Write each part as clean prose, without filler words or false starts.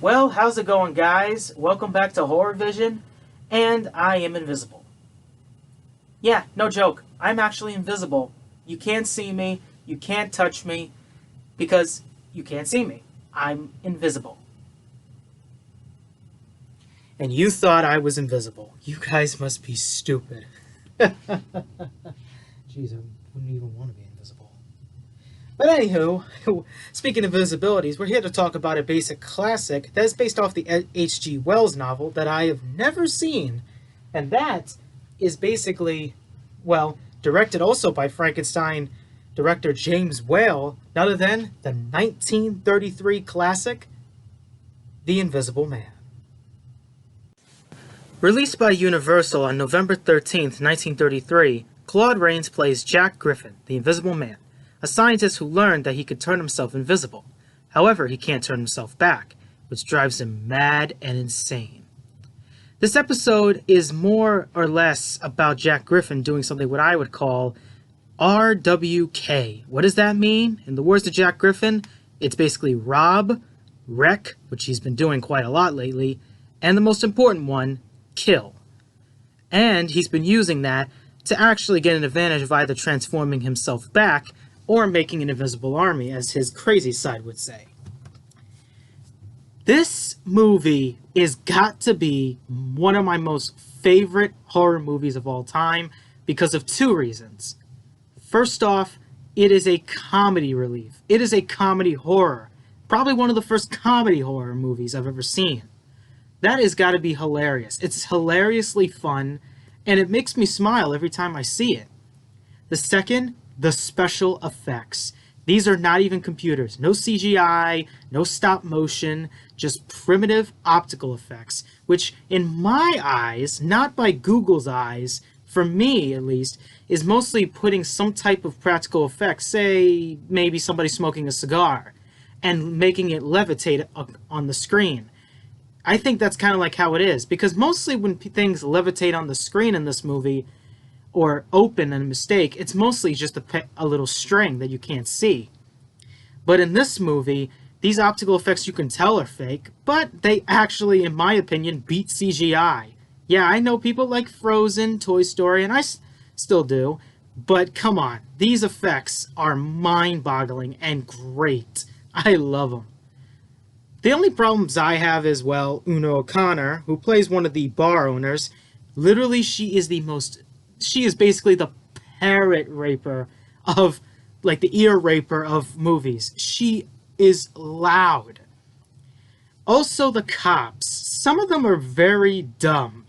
Well, how's it going, guys? Welcome back to HorrorVision, and I am invisible. Yeah, no joke. I'm actually invisible. You can't see me, you can't touch me, because you can't see me. I'm invisible. And you thought I was invisible. You guys must be stupid. Jeez, I wouldn't even want to be invisible. But anywho, speaking of invisibilities, we're here to talk about a basic classic that is based off the H.G. Wells novel that I have never seen. And that is basically, well, directed also by Frankenstein director James Whale, none other than the 1933 classic, The Invisible Man. Released by Universal on November 13th, 1933, Claude Rains plays Jack Griffin, the Invisible Man, a scientist who learned that he could turn himself invisible. However, he can't turn himself back, which drives him mad and insane. This episode is more or less about Jack Griffin doing something what I would call RWK. What does that mean? In the words of Jack Griffin, it's basically rob, wreck, which he's been doing quite a lot lately, and the most important one, kill. And he's been using that to actually get an advantage of either transforming himself back or making an invisible army, as his crazy side would say. This movie is got to be one of my most favorite horror movies of all time because of two reasons. First off, it is a comedy relief. It is a comedy horror. Probably one of the first comedy horror movies I've ever seen. That has got to be hilarious. It's hilariously fun, and it makes me smile every time I see it. The second, the special effects. These are not even computers. No CGI, no stop motion, just primitive optical effects, which in my eyes, not by Google's eyes, for me at least, is mostly putting some type of practical effect, say maybe somebody smoking a cigar, and making it levitate on the screen. I think that's kind of like how it is, because mostly when things levitate on the screen in this movie, or open and a mistake, it's mostly just a little string that you can't see. But in this movie, these optical effects you can tell are fake, but they actually, in my opinion, beat CGI. Yeah, I know people like Frozen, Toy Story, and I still do, but come on, these effects are mind-boggling and great. I love them. The only problems I have is, well, Una O'Connor, who plays one of the bar owners, literally she is basically the parrot raper of, like the ear raper of movies. She is loud. Also the cops. Some of them are very dumb.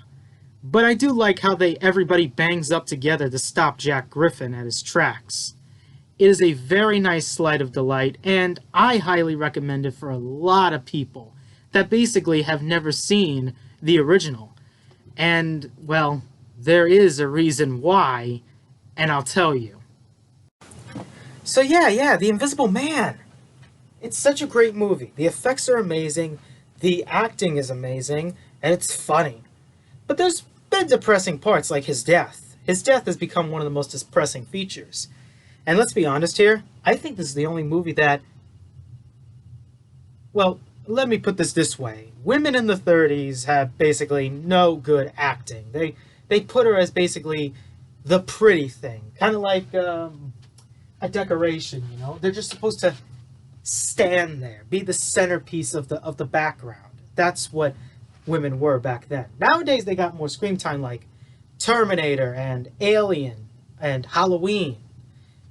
But I do like how everybody bangs up together to stop Jack Griffin at his tracks. It is a very nice slice of delight, and I highly recommend it for a lot of people that basically have never seen the original. And, well, there is a reason why, and I'll tell you. So yeah, The Invisible Man. It's such a great movie. The effects are amazing, the acting is amazing, and it's funny. But there's been depressing parts like his death. His death has become one of the most depressing features. And let's be honest here, I think this is the only movie that... Well, let me put this way. Women in the 30s have basically no good acting. They put her as basically the pretty thing. Kind of like a decoration, you know? They're just supposed to stand there, be the centerpiece of the background. That's what women were back then. Nowadays they got more screen time like Terminator and Alien and Halloween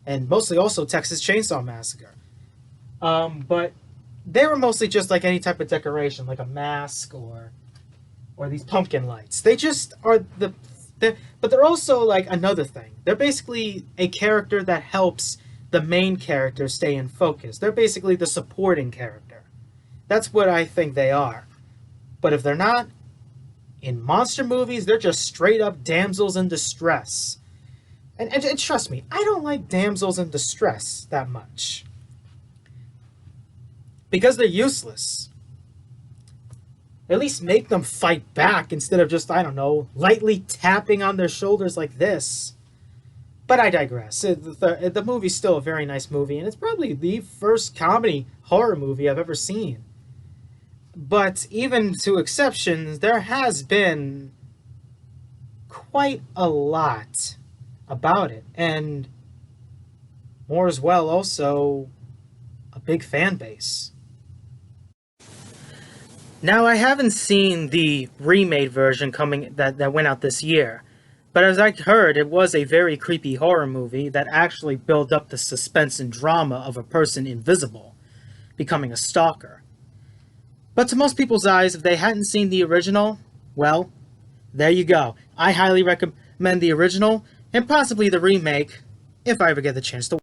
and mostly also Texas Chainsaw Massacre. But they were mostly just like any type of decoration, like a mask or these pumpkin lights. They just are but they're also like another thing. They're basically a character that helps the main character stay in focus. They're basically the supporting character. That's what I think they are. But if they're not, in monster movies, they're just straight up damsels in distress. And trust me, I don't like damsels in distress that much. Because they're useless. At least make them fight back instead of just, I don't know, lightly tapping on their shoulders like this. But I digress. The movie's still a very nice movie, and it's probably the first comedy horror movie I've ever seen. But even to exceptions, there has been quite a lot about it. And more as well, also a big fan base. Now, I haven't seen the remade version coming that went out this year, but as I heard, it was a very creepy horror movie that actually built up the suspense and drama of a person invisible becoming a stalker. But to most people's eyes, if they hadn't seen the original, well, there you go. I highly recommend the original and possibly the remake if I ever get the chance to